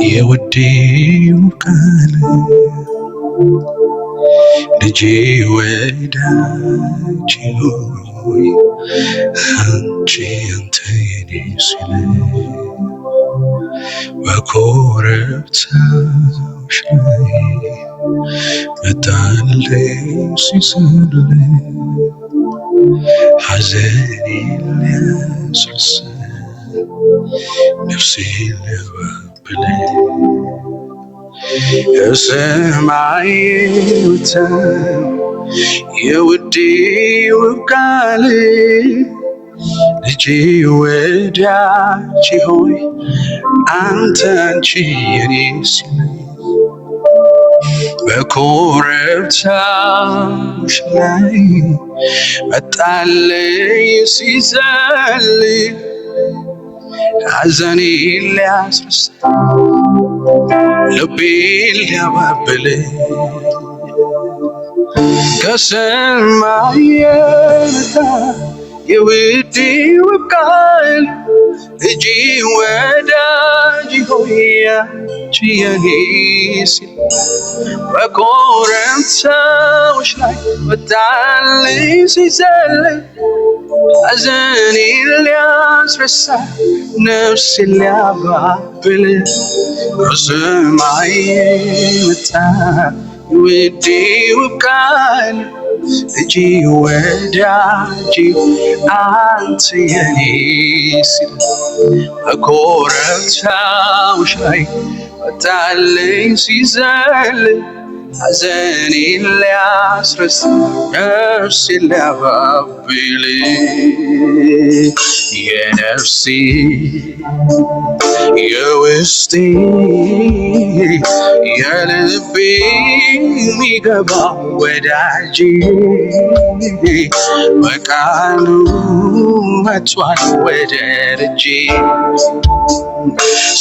የውዴው ቃል ልጄ ወዳጄ ሆይ አንቺ አንተ የኔ ሲል በኮረብታዎች ላይ መጣልኝ ሲስልኝ ሐዘኔን ሊያስረሳ ነፍሴን ሊያባብለኝ የሰማይ ውተው የውዴው ቃል ልጄ ወዳጄ ሆይ አንተ አንቺ የኔ ሲል በኮረብታዎች ላይ መጣልኝ ሲጸልይ ሐዘኔን ሊያስረሳ ልቤን ሊያባብለኝ ከሰማይ የመጣ የውዴው ቃል ልጄ ወዳጄ ሆይ አንቺ የኔ ሲል በኮረብታዎች ላይ መጣልኝ ሲጸልይ ሐዘኔን ሊያስረሳ ነፍሴን ሊያባብል ከሰማይ የመጣ የውዴው ቃል ልጄ ወዳጄ አንተ የኔ ሲል በኮረብታዎች ላይ መጣልኝ ሲጸልይ ሐዘኔን ሊያስረሳ ነፍሴን ሊያባብል የነፍሴ የውስጤ የልቤ የሚገባ ወዳጄ በቃሉ መጥቷል ወደ ደጄ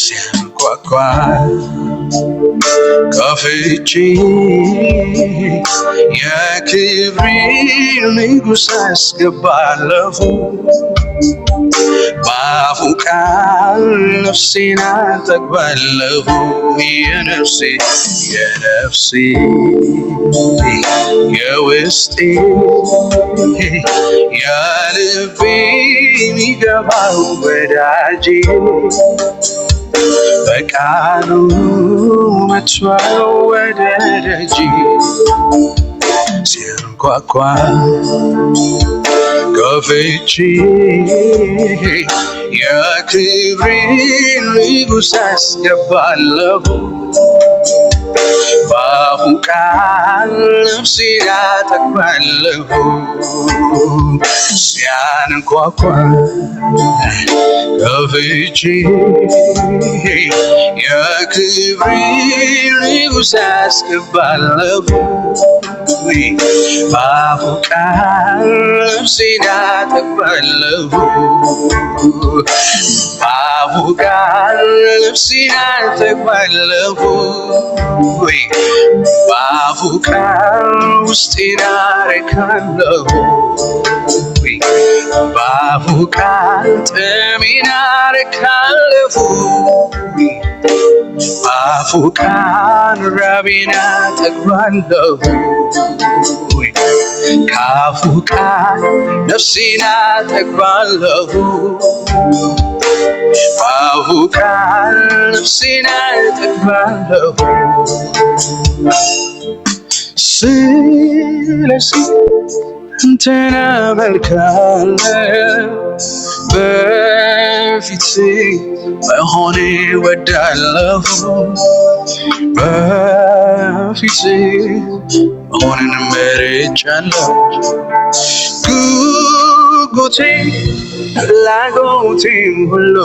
ሲያንኳኳ ከፍቼ የክብሬን ንጉሥ አስገባለሁ በአፉ ቃል ነፍሴን አጠግባለሁ የነፍሴ የውስጤ የልቤ የሚገባው ወዳጄ በቃሉ መጥቷል ወደ ደጄ ሲያንኳኳ ከፍቼ የክብሬን ንጉሥ አስገባለሁ በአፉ ቃል ነፍሴን አጠግባለሁ ሲያንኳኳ ከፍቼ የክብሬን ንጉሥ አስገባለሁ በአፉ ቃል ነፍሴን አጠግባለሁ በአፉ ቃል ነፍሴን አጠግባለሁ በአፉ ቃል ውስጤን አረካለሁ በአፉ ቃል ጥሜን አረካለሁ በአፉ ቃል ራቤን አጠግባለሁ ከአፉ ቃል ነፍሴን አጠግባለሁ በአፉ ቃል ነፍሴን አጠግባለሁ ስለዚህ አንተን አመልካለሁ በፊት መሆን እወዳለሁ በፊት መሆንን መርጫለሁ ጉጉቴ ፍላጎቴም ሁሉ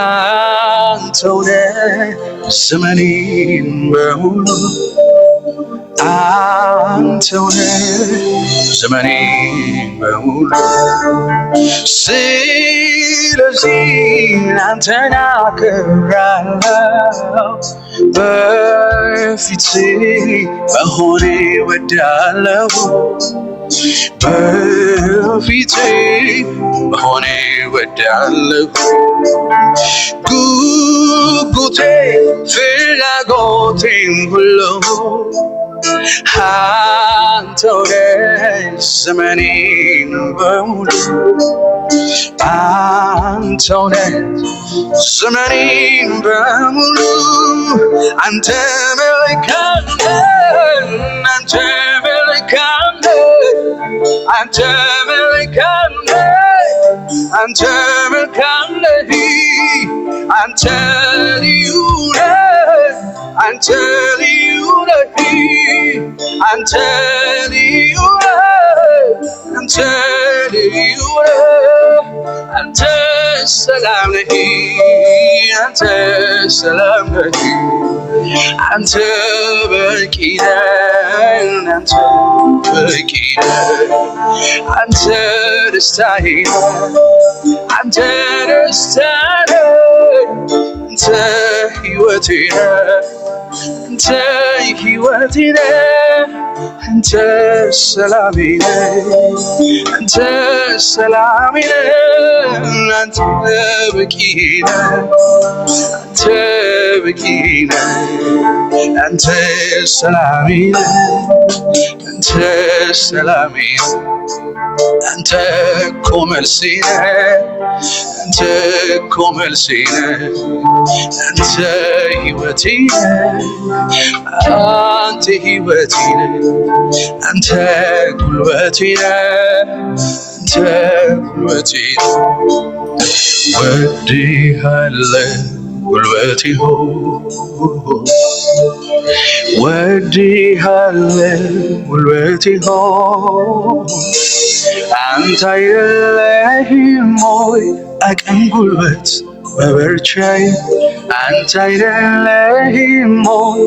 አንተው ነህ ዘመኔን በሙሉ አንተው ነህ ዘመኔን በሙሉ ስለዚህ አንተን አከብራለሁ በፊትህ መሆን እወዳለሁ በፊቴ መሆኔ ወዳለሁ ጉጉቴ ፍላጎቴም ሁሉ አንተው ነህ ዘመኔን በሙሉ አንተው ነህ ዘመኔን በሙሉ አንተ መልካም ነህ አንተ መልካም ነህ አንተ መልካም ነህ አንተ መልካም ነህ አንተ ልዩ ነህ አንተ ልዩ ነህ አንተ ልዩ ነህ አንተ ልዩ ነህ አንተ ሰላም ነህ አንተ ሰላም ነህ አንተ በቂ ነህ አንተ በቂ ነህ አንተ ደስታዬ አንተ ደስታዬ አንተ ሕይወቴ አንተ ሕይወቴ አንተ ሰላሜ አንተ ሰላሜ አንተ በቂ አንተ በቂ አንተ ሰላሜ አንተ ሰላሜ አንተ እኮ መልሴ አንተ እኮ መልሴ አንተ ሕይወቴ አንተ ሕይወቴ አንተ ጉልበቴ አንተ ጉልበቴ ወድሃለሁ ጉልበቴ ወድሃለሁ ጉልበቴ አንተ አይደለህም ወይ አቅም ጉልበት መበርቻዬ አንተ አይደለህም ወይ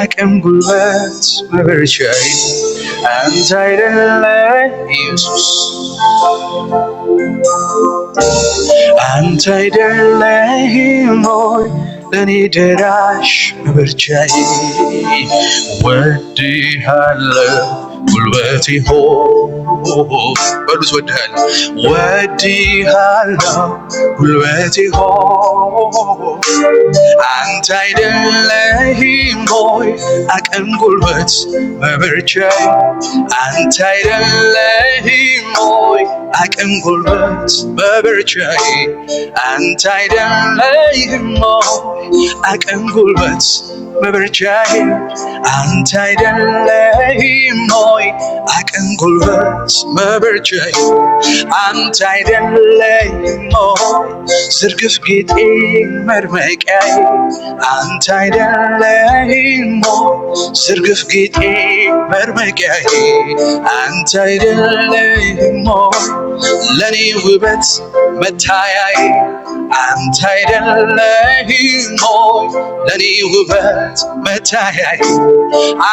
አቅም ጉልበት መበርቻዬ አንተ አይደለህ ኢየሱስ አንተ አይደለህም ወይ ለኔ ደራሽ መበርቻዬ ወድሃለሁ ጉልበቴ በሉት ወድሃለሁ ጉልበቴ አንተ አይደለህም ወይ አቅም ጉልበት መበርቻዬ አንተ አይደለህም ወይ አቅም ጉልበት መበርቻዬ አንተ አይደለህም ወይ አቅም ጉልበት መበርቻዬ አንተ አይደለህም ወይ አቅም ጉልበት መበርቻዬ አንተ አይደለህም ወይ ዝርግፍ ጌጤ መድመቂያዬ አንተ አይደለህም ወይ ዝርግፍ ጌጤ መድመቂያዬ አንተ አይደለህም ወይ ለኔ ውበት መታያዬ አንተ አይደለህም ወይ ለኔ ውበት መታያዬ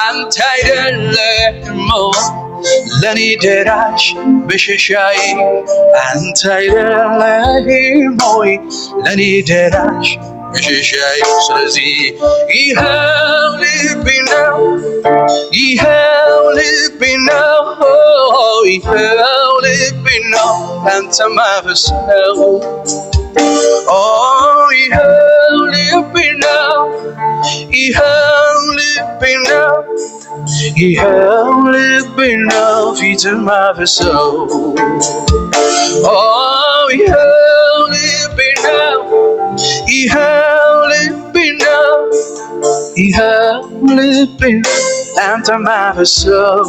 አንተ አይደለህም ወይ ለኔ ደራሽ መሸሻዬ አንተ አይደለህም ወይ ለኔ ደራሽ መሸሻዬ ስለዚህ ይኸው ልቤ ነው ይኸው ልቤ ነው ይኸው ልቤ ነው አንተ ማፈሰው ይኸው ልቤ ነው ይኸው ልቤ ነው ይኸው ልቤ ነው ፊት ማፈሰው ይኸው ልቤ ነው ይኸው ልቤ ነው ይኸው ልቤ አንተ ማፈሰው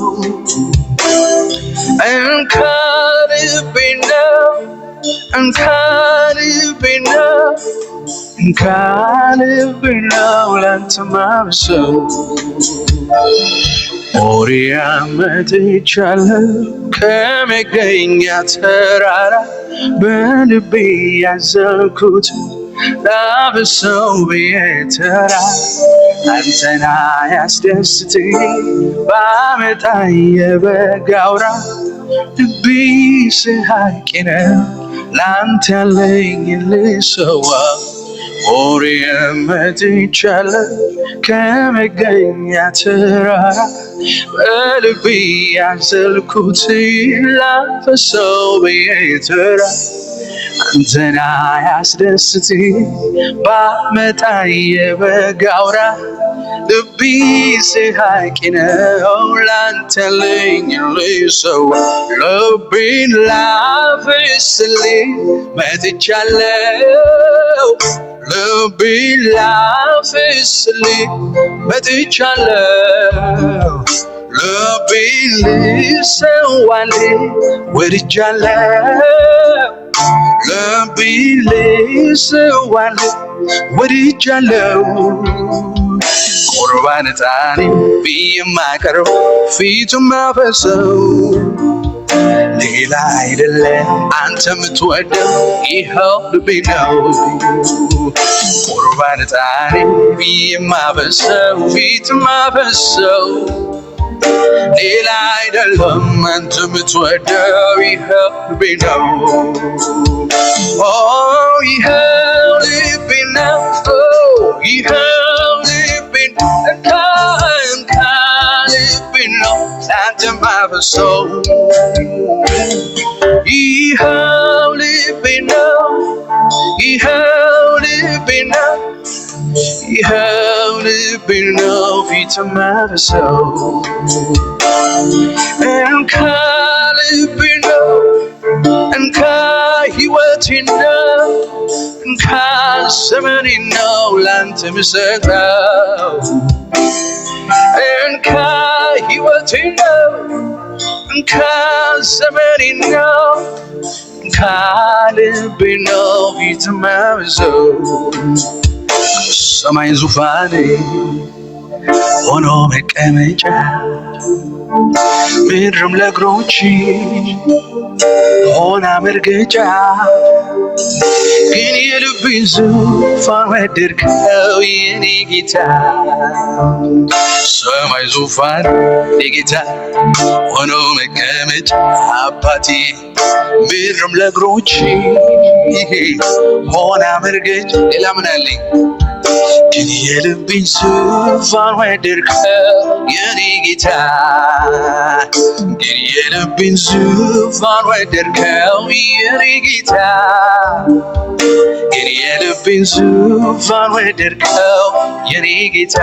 እንካ ልቤ ነው እንካ ልቤ ነው እንካ ልቤ ነው ላንተ ማፈሰው ሞሪያ መጥቻለሁ ከመገኛ ተራራ በልቤ ያዘልኩት ላፍሰው ብየተራ አንተና ያስደስትኝ ባመጣ የበጋውራ ልቤ ስሐቂ ነው ላንተ ያለኝ ልሰዋ ኦሪየም መጥቻለሁ ከመገኛ ተራራ በልቤ ያዘልኩት ላፈሰው በየተራ አንተን አያስደስት ባመጣ የበጋ አውራ ልቤ ሲሐቂ ነው ላንተ ልሰዋ ልቤን ላፍስልህ መጥቻለሁ ልቤን ላፍስልህ መጥቻለሁ ልቤን ልሰዋልህ ወድጃለሁ ልቤን ልሰዋልህ ወድጃለሁ ቁርባን ዕጣኔ ብዬ የማቀርበው ፊቱን ማፈሰው ሌላ አይደለም አንተ የምትወደው ይኸው ልቤ ነው ቁርባን ዕጣኔ ብዬ የማፈሰው ፊቱን ማፈሰው ሌላ አይደለም አንተ የምትወደው ይኸው ልቤ ነው ይኸው ልቤ ነው ይኸው ልቤ እንካ ልቤ ነው ላንተ ማፈሰው ይኸው ልቤ ነው ይኸው ልቤ ነው ይኸው ልቤ ነው ፊት ማፈሰው እንካ ልቤ ነው እንካ ሕይወቴ ነው እንካ ዘመኔ ነው ላንተ ምሰጠው እንካ ሕይወቴ ነው እንካ ዘመኔ ነው እንካ ልቤ ነው ፊት ማፈሰው ሰማይ ዙፋኔ ሆኖ መቀመጫ ምድርም ለእግሮች ሆና መርገጫ ግን የልቤን ዙፋን ወደድከው የኔ ጌታ ሰማይ ዙፋን የጌታ ሆኖ መቀመጫ አባቴ ምድርም ለእግሮች ሆና መርገጫ ሌላ ምን አለኝ ግን የልቤን ዙፋን ወደድከው የኔ ጌታ ግን የልቤን ዙፋን ወደድከው የኔ ጌታ ግን የልቤን ዙፋን ወደድከው የኔ ጌታ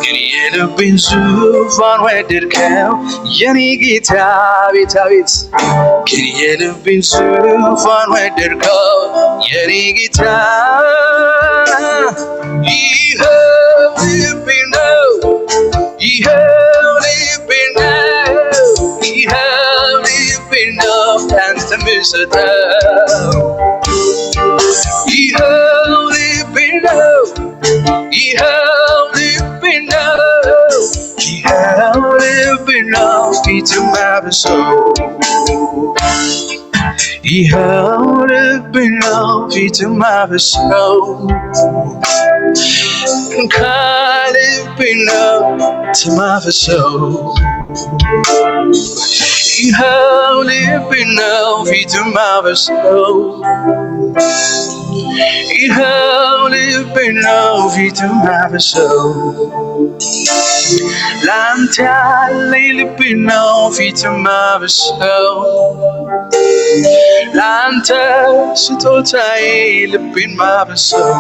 ግን የልቤን ዙፋን ወደድከው የኔ ጌታ ቤት አቤት ግን የልቤን ዙፋን ወደድከው የኔ ጌታ ይኸው ልቤ ነው ይኸው ልቤ ነው ይኸው ልቤ ነው ላንተ ምሰጠው ይኸው ልቤ ነው ይኸው ልቤ ነው ይኸው ልቤ ነው ፊት ማፈሰው ይኸው ልቤ ነው ፊት ማፈሰው እንካ ልቤ ነው ማፈሰው ይኸው ልቤ ነው ፊት ማፈሰው ይኸው ልቤ ነው ፊት ማፈሰው ላንተ ያለኝ ልቤ ነው ፊት ማፈሰው ላንተ ስጦታዬ ልቤን ማፈሰው